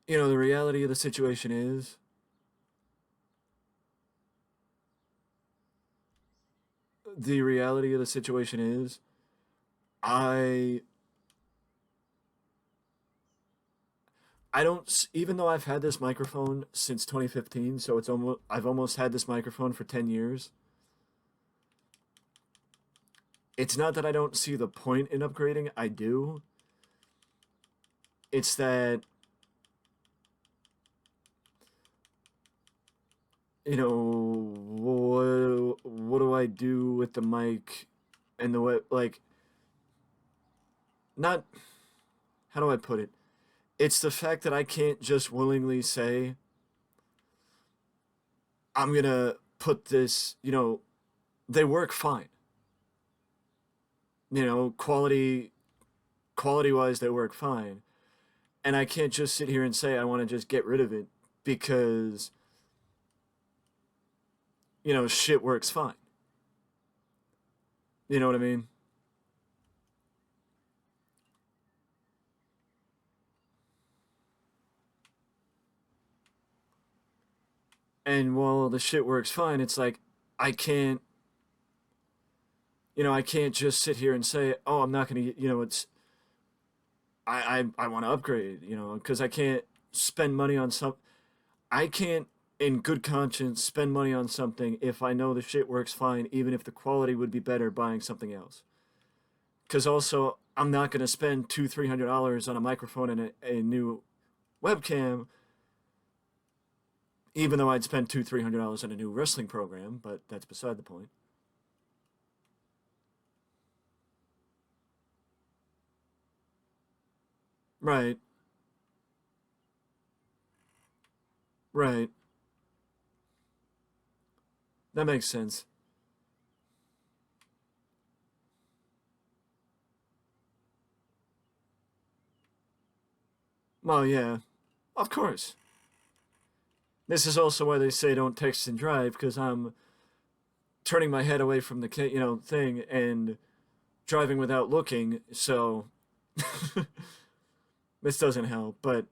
You know, the reality of the situation is, the reality of the situation is, I I don't, even though I've had this microphone since 2015, so I've almost had this microphone for 10 years. It's not that I don't see the point in upgrading, I do. It's that, you know, what do I do with the mic and the way, like, not, how do I put it? It's the fact that I can't just willingly say, I'm gonna put this, they work fine. Quality wise, they work fine. And I can't just sit here and say I want to just get rid of it because, shit works fine. You know what I mean? And while the shit works fine, it's like I can't, I can't just sit here and say, oh, I'm not gonna, it's I want to upgrade, because I can't spend money on some. I can't, in good conscience, spend money on something if I know the shit works fine, even if the quality would be better buying something else. Because also, I'm not gonna spend $200-300 on a microphone and a new webcam, even though I'd spend $200-300 on a new wrestling program. But that's beside the point. Right, right. That makes sense. Well, yeah, of course. This is also why they say don't text and drive, because I'm turning my head away from the thing and driving without looking. So this doesn't help. But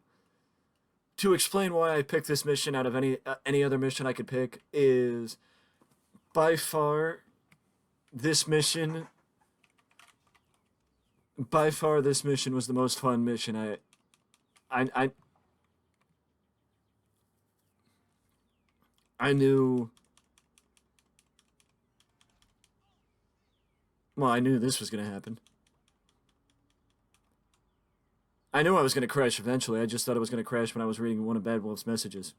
to explain why I picked this mission out of any other mission I could pick is by far this mission by far this mission was the most fun mission I I knew. Well, I knew this was gonna happen. I knew I was gonna crash eventually. I just thought it was gonna crash when I was reading one of Bad Wolf's messages.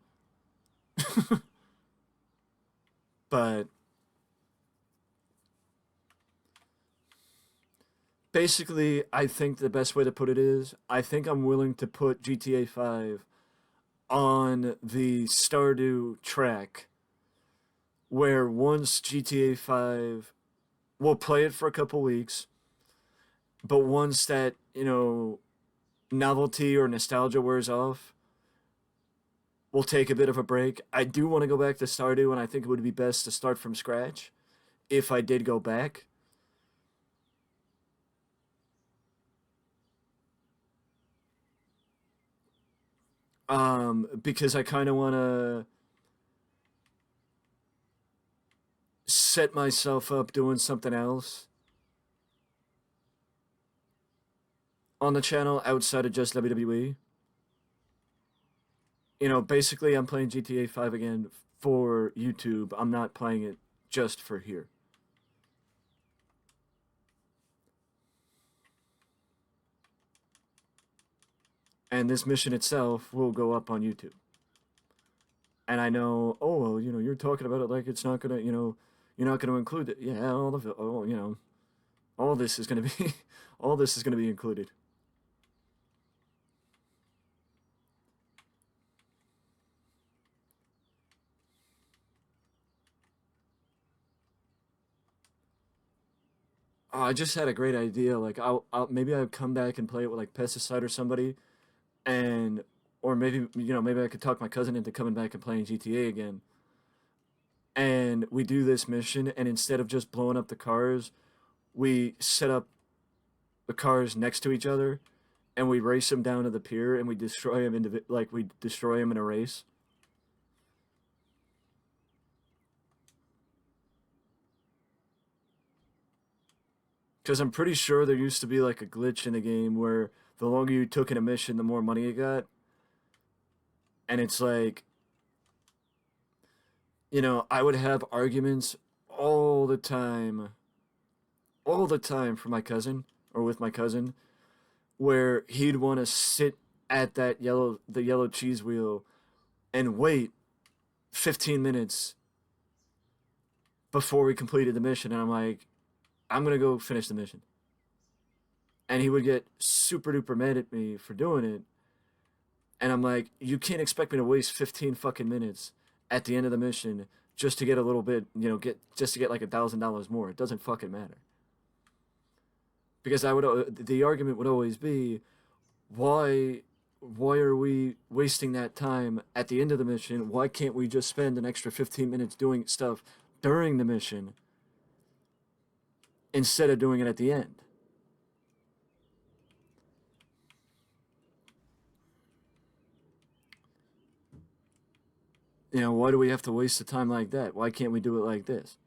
But basically, I think the best way to put it is I think I'm willing to put GTA 5 on the Stardew track, where once GTA 5, we'll play it for a couple weeks, but once that, novelty or nostalgia wears off, we'll take a bit of a break. I do want to go back to Stardew, and I think it would be best to start from scratch if I did go back. Because I kind of want to set myself up doing something else on the channel outside of just WWE. Basically, I'm playing GTA 5 again for YouTube. I'm not playing it just for here. And this mission itself will go up on YouTube. And I know, oh, well, you're talking about it like it's not gonna, you're not gonna include it. Yeah, all of it, all this is gonna be, all this is gonna be included. Oh, I just had a great idea. Like, maybe I'll come back and play it with like Pesticide or somebody, and or maybe maybe I could talk my cousin into coming back and playing GTA again. And we do this mission, and instead of just blowing up the cars, we set up the cars next to each other, and we race him down to the pier and we destroy him like we destroy him in a race. Because I'm pretty sure there used to be like a glitch in the game where the longer you took in a mission, the more money you got. And it's like, I would have arguments all the time, all the time for my cousin or with my cousin, where he'd want to sit at the yellow cheese wheel and wait 15 minutes before we completed the mission. And I'm like, I'm going to go finish the mission. And he would get super duper mad at me for doing it. And I'm like, you can't expect me to waste 15 fucking minutes at the end of the mission just to get a little bit, just to get like $1,000 more. It doesn't fucking matter. Because the argument would always be, why are we wasting that time at the end of the mission? Why can't we just spend an extra 15 minutes doing stuff during the mission instead of doing it at the end? Why do we have to waste the time like that? Why can't we do it like this?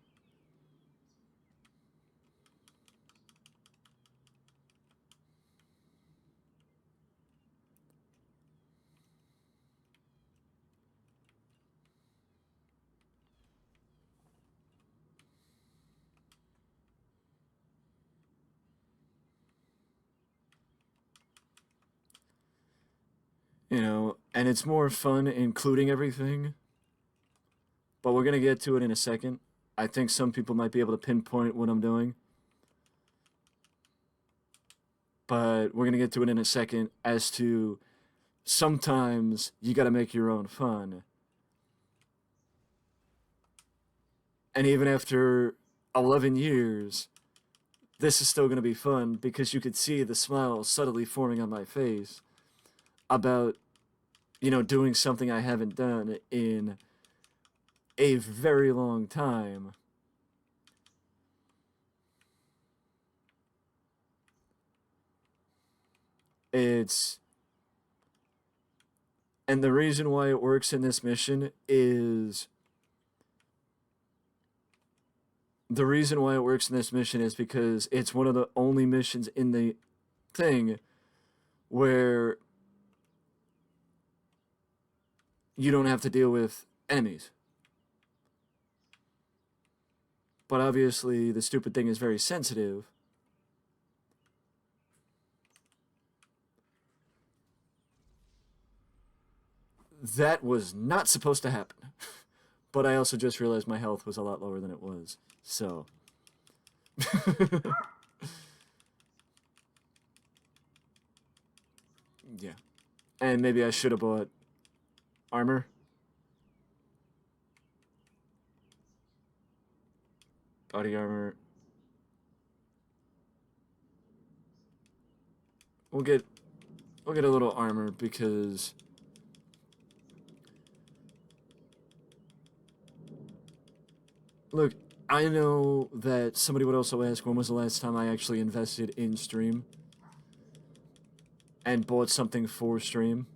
And it's more fun including everything, but we're going to get to it in a second. I think some people might be able to pinpoint what I'm doing, but we're going to get to it in a second as to sometimes you got to make your own fun. And even after 11 years, this is still going to be fun because you could see the smile subtly forming on my face about, doing something I haven't done in a very long time. It's And the reason why it works in this mission is because it's one of the only missions in the thing where you don't have to deal with enemies. But obviously, the stupid thing is very sensitive. That was not supposed to happen. But I also just realized my health was a lot lower than it was. So. Yeah. And maybe I should have bought armor. Body armor. We'll get a little armor because look, I know that somebody would also ask when was the last time I actually invested in stream and bought something for stream.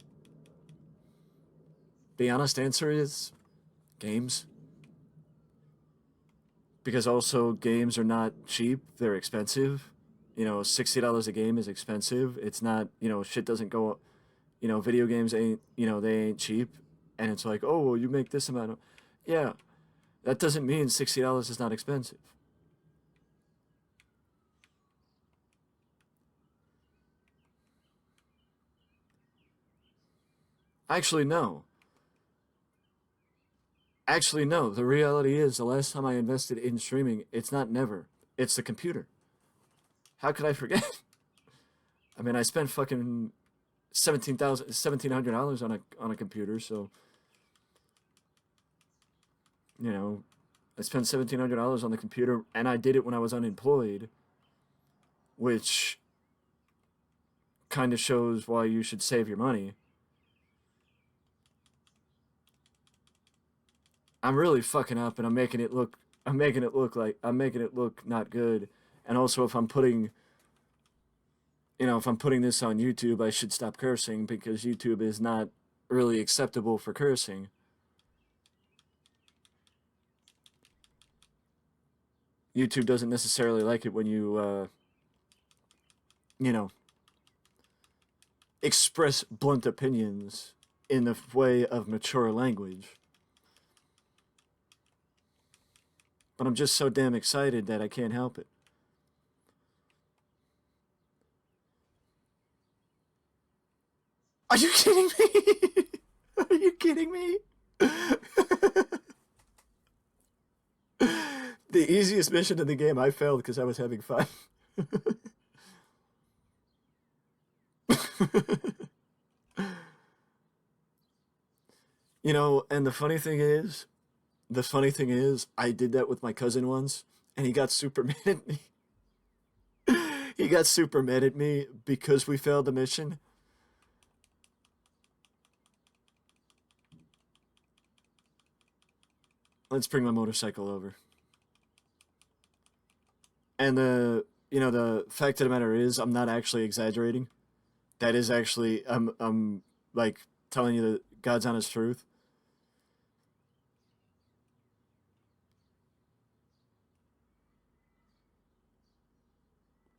The honest answer is games. Because also games are not cheap, they're expensive. $60 a game is expensive. It's not, shit doesn't go, video games ain't, they ain't cheap. And it's like, oh, well, you make this amount of, yeah, that doesn't mean $60 is not expensive. Actually, no. Actually, no. The reality is, the last time I invested in streaming, it's not never. It's the computer. How could I forget? I mean, I spent fucking $1,700 on a computer, so I spent $1,700 on the computer, and I did it when I was unemployed, which kind of shows why you should save your money. I'm really fucking up, and I'm making it look not good. And also, if I'm putting you know, if I'm putting this on YouTube, I should stop cursing because YouTube is not really acceptable for cursing. YouTube doesn't necessarily like it when you know, express blunt opinions in the way of mature language. But I'm just so damn excited that I can't help it. Are you kidding me? Are you kidding me? The easiest mission in the game, I failed because I was having fun. You know, and the funny thing is, I did that with my cousin once, and he got super mad at me. He got super mad at me because we failed the mission. Let's bring my motorcycle over. And you know, the fact of the matter is, I'm not actually exaggerating. That is actually, I'm like telling you the God's honest truth.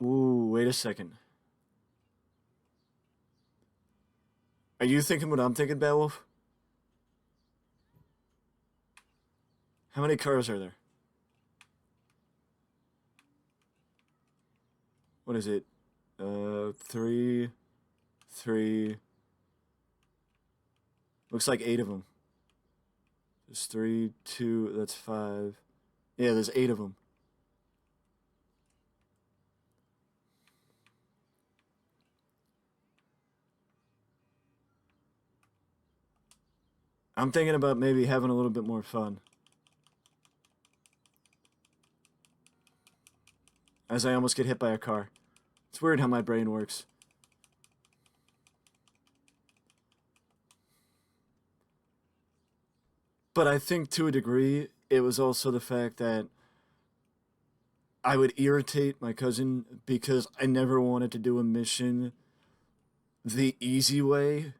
Ooh, wait a second. Are you thinking what I'm thinking, Beowulf? How many cars are there? What is it? Three, three. Looks like eight of them. There's three, two. That's five. Yeah, there's eight of them. I'm thinking about maybe having a little bit more fun. As I almost get hit by a car. It's weird how my brain works. But I think to a degree, it was also the fact that I would irritate my cousin because I never wanted to do a mission the easy way.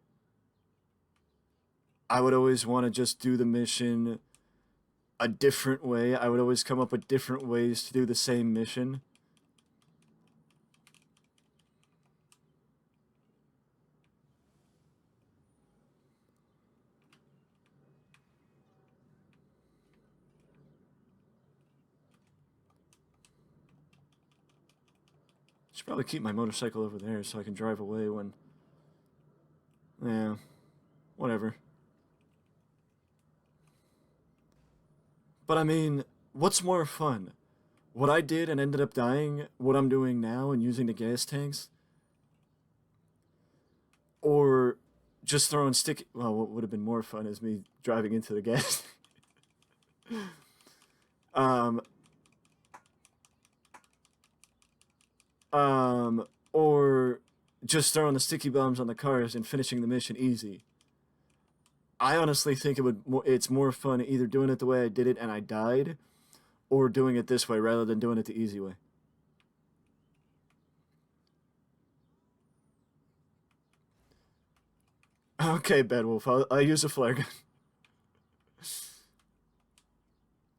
I would always want to just do the mission a different way. I would always come up with different ways to do the same mission. Should probably keep my motorcycle over there so I can drive away when. Yeah, whatever. But I mean, what's more fun? What I did and ended up dying, what I'm doing now and using the gas tanks? Or just throwing sticky. Well, what would have been more fun is me driving into the gas. um, or just throwing the sticky bombs on the cars and finishing the mission easy. I honestly think it's more fun either doing it the way I did it and I died, or doing it this way rather than doing it the easy way. Okay, Bad Wolf, I'll use a flare gun.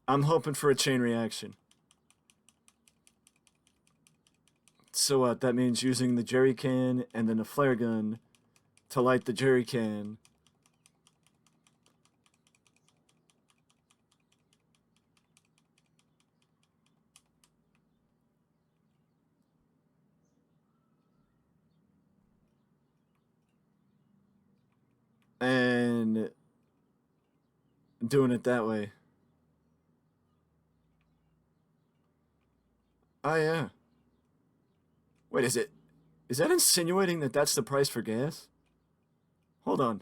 I'm hoping for a chain reaction. So what? That means using the jerry can and then a flare gun to light the jerry can. And doing it that way. Oh yeah. Wait, is it? Is that insinuating that that's the price for gas? Hold on.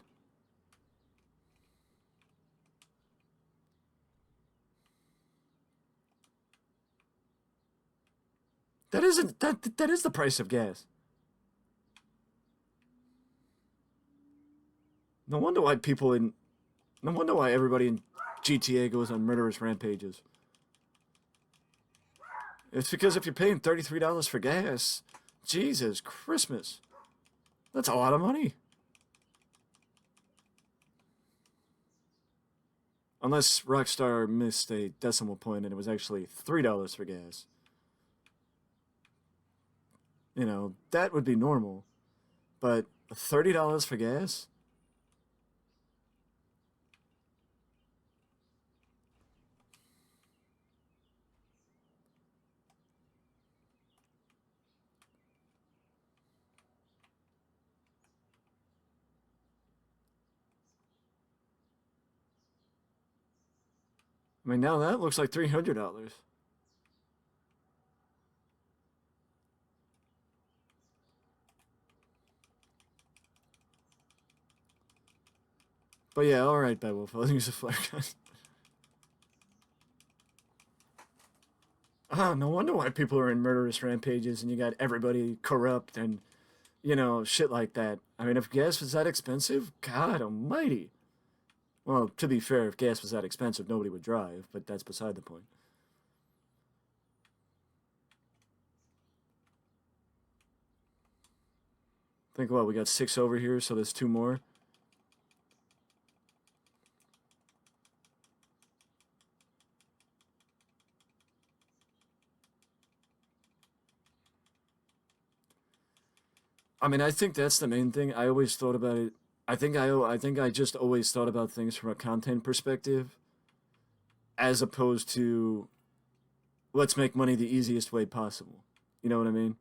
That isn't that is the price of gas. No wonder why people in no wonder why everybody in GTA goes on murderous rampages. It's because if you're paying $33 for gas, Jesus Christmas. That's a lot of money. Unless Rockstar missed a decimal point and it was actually $3 for gas. You know, that would be normal. But $30 for gas? I mean, now that looks like $300. But yeah, alright, Beowulf. I'll use a flare gun. Ah, no wonder why people are in murderous rampages and you got everybody corrupt and, you know, shit like that. I mean, if gas was that expensive, God almighty. Well, to be fair, if gas was that expensive, nobody would drive, but that's beside the point. Think what, we got 6 over here, so there's 2 more. I mean, I think that's the main thing. I always thought about it. I think I just always thought about things from a content perspective, as opposed to let's make money the easiest way possible. You know what I mean?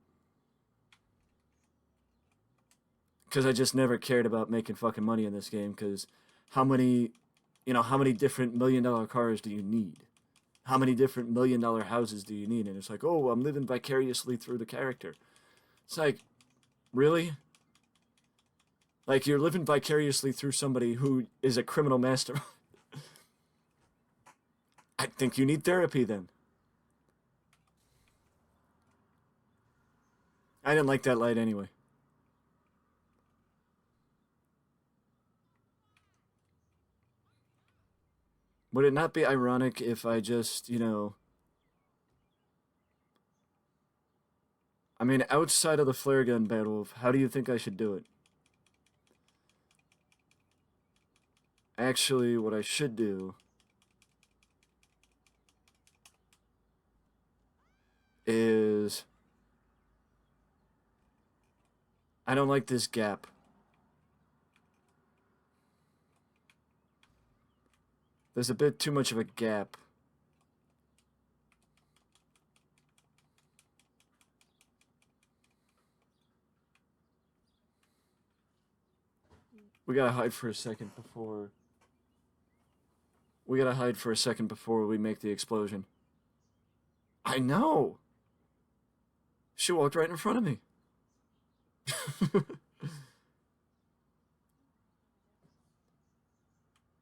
Because I just never cared about making fucking money in this game. Because how many, how many different $1 million cars do you need? How many different $1 million houses do you need? And it's like, oh, I'm living vicariously through the character. It's like, really? Like, you're living vicariously through somebody who is a criminal master. I think you need therapy then. I didn't like that light anyway. Would it not be ironic if I just, I mean, outside of the flare gun battle, how do you think I should do it? Actually, what I should do is I don't like this gap. There's a bit too much of a gap. We gotta hide for a second before. We gotta hide for a second before we make the explosion. I know! She walked right in front of me.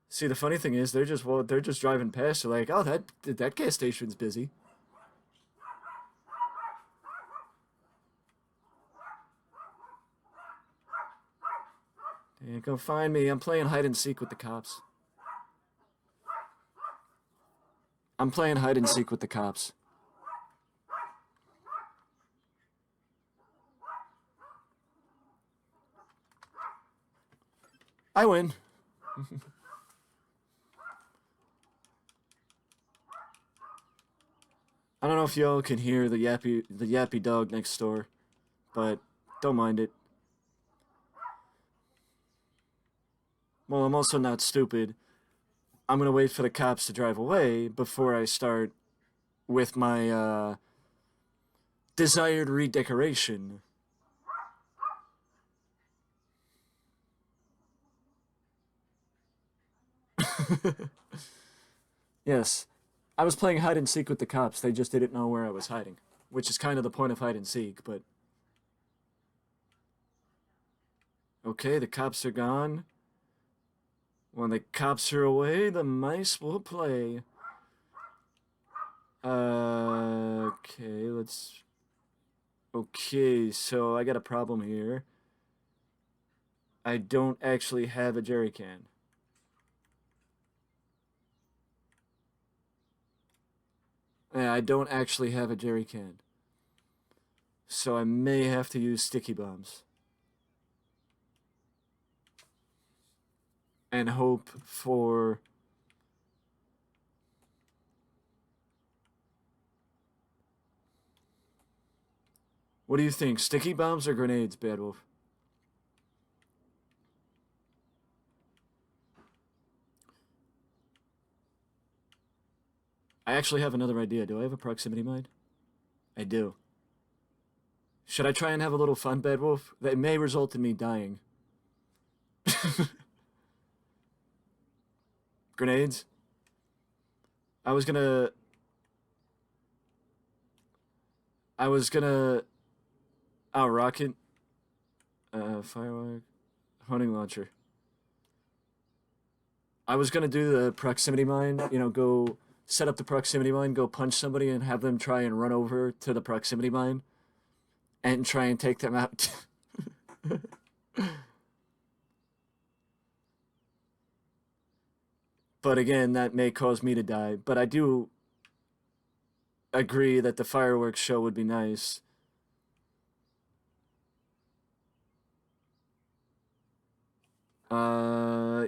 See, the funny thing is, they're just driving past. They're like, oh, that gas station's busy. Yeah, go find me. I'm playing hide and seek with the cops. I'm playing hide and seek with the cops. I win. I don't know if y'all can hear the yappy dog next door, but don't mind it. Well, I'm also not stupid. I'm gonna wait for the cops to drive away before I start with my desired redecoration. Yes, I was playing hide and seek with the cops. They just didn't know where I was hiding, which is kind of the point of hide and seek. But okay, the cops are gone. When the cops are away, the mice will play. Okay, let's. Okay, so I got a problem here. I don't actually have a jerry can. Yeah, I don't actually have a jerry can. So I may have to use sticky bombs. And hope for... What do you think? Sticky bombs or grenades, Bad Wolf? I actually have another idea. Do I have a proximity mine? I do. Should I try and have a little fun, Bad Wolf? That may result in me dying. Grenades? I was gonna... I was gonna... Oh, rocket. Firework. Hunting launcher. I was gonna do the proximity mine, you know, go set up the proximity mine, go punch somebody and have them try and run over to the proximity mine and try and take them out. But again, that may cause me to die. But I do agree that the fireworks show would be nice.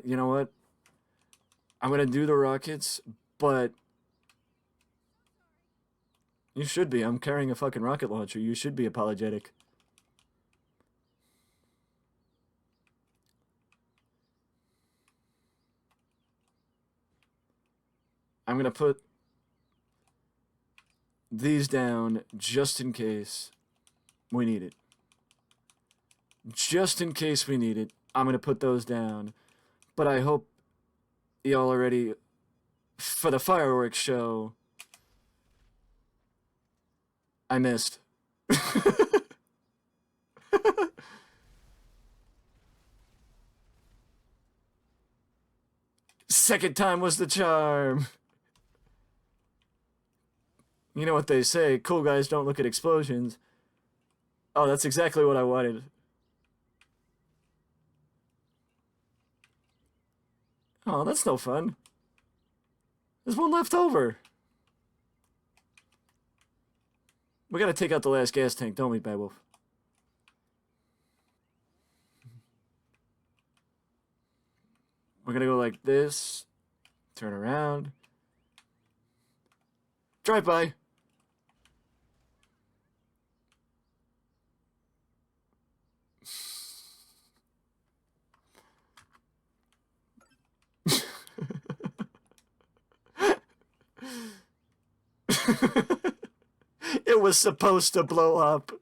You know what? I'm gonna do the rockets, but you should be. I'm carrying a fucking rocket launcher. You should be apologetic. I'm gonna put these down just in case we need it. Just in case we need it, I'm gonna put those down. But I hope y'all are ready for the fireworks show. I missed. Second time was the charm. You know what they say, cool guys don't look at explosions. Oh, that's exactly what I wanted. Oh, that's no fun. There's one left over. We gotta take out the last gas tank, don't we, Bad Wolf? We're gonna go like this. Turn around. Drive by. It was supposed to blow up.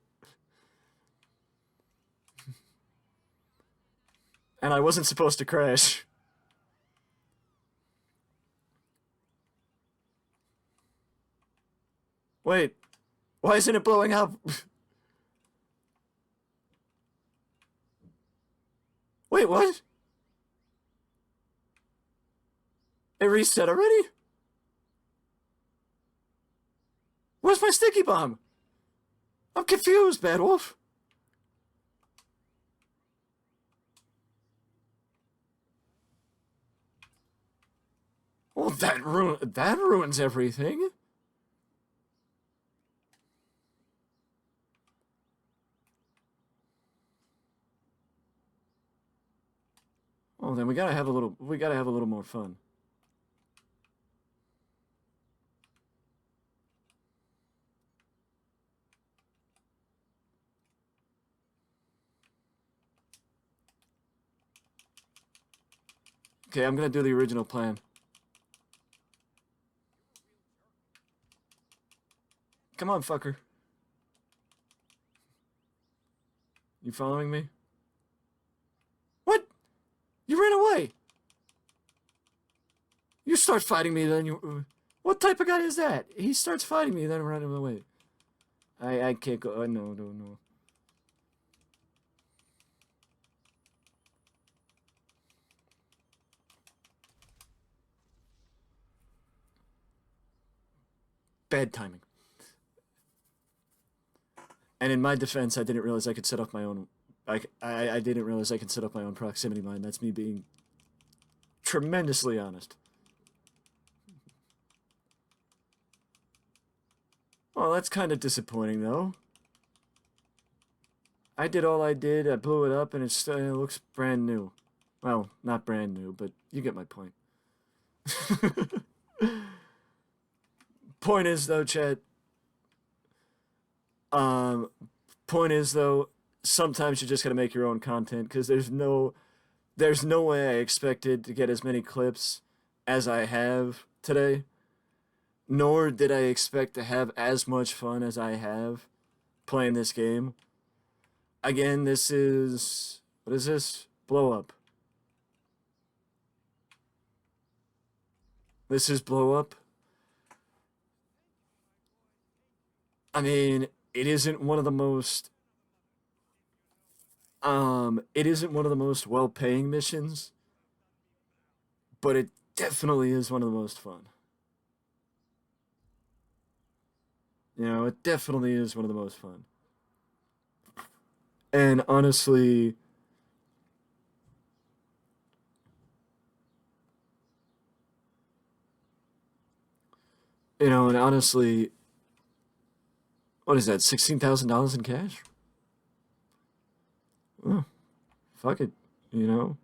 And I wasn't supposed to crash. Wait, why isn't it blowing up? Wait, what? It reset already? Where's my sticky bomb? I'm confused, Bad Wolf. Well, that ruins everything. Oh, then we gotta have a little more fun. Okay, I'm gonna do the original plan. Come on, fucker. You following me? What? You ran away. You start fighting me, then you... What type of guy is that? He starts fighting me, then running away. I can't go... no. Bad timing. And in my defense, I didn't realize I could set up my own... I didn't realize I could set up my own proximity mine. That's me being tremendously honest. Well, that's kind of disappointing, though. I did all I did. I blew it up, and it looks brand new. Well, not brand new, but you get my point. Point is though, Chad. Um, Point is though, sometimes you just gotta make your own content because there's no way I expected to get as many clips as I have today. Nor did I expect to have as much fun as I have playing this game. Again, this is what is this? Blow up. This is blow up. I mean, it isn't one of the most it isn't one of the most well-paying missions, but it definitely is one of the most fun. You know, it definitely is one of the most fun. And honestly, and honestly, what is that? $16,000 in cash? Oh, fuck it. You know,